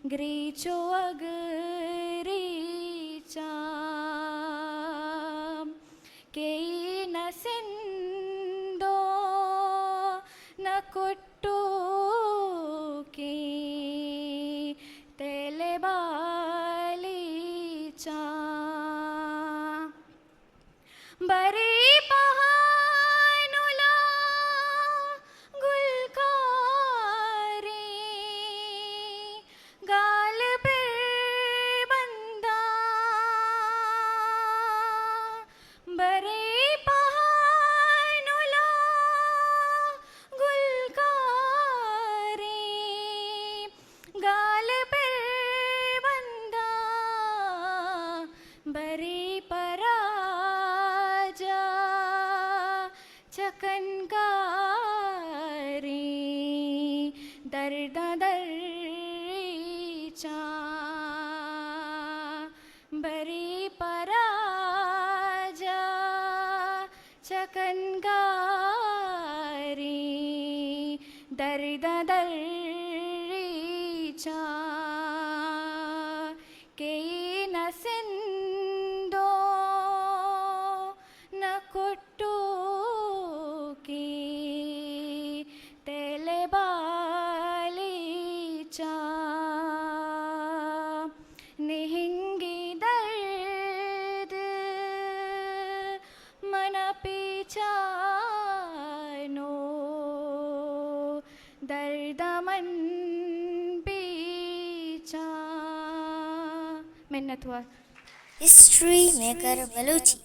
ग्रीचो अगरीचा के न सिंदो न कुट्टू की तेले बालीचा बरी पहानुला गुलकारी गाल पे बंदा बरी पहानुला गुलकारी गाल पे बंदा बरी पराजा चकनकारी दर्द दर्चा बरी पराजा चकनकारी दर्द दर्चा के न सिंदो न कुट्टू की तेले बालीचा निहिंगी दर्द मन पीछानो दर्द मन पीछा मिन्नत हुआ हिस्ट्री मेकर बलूची।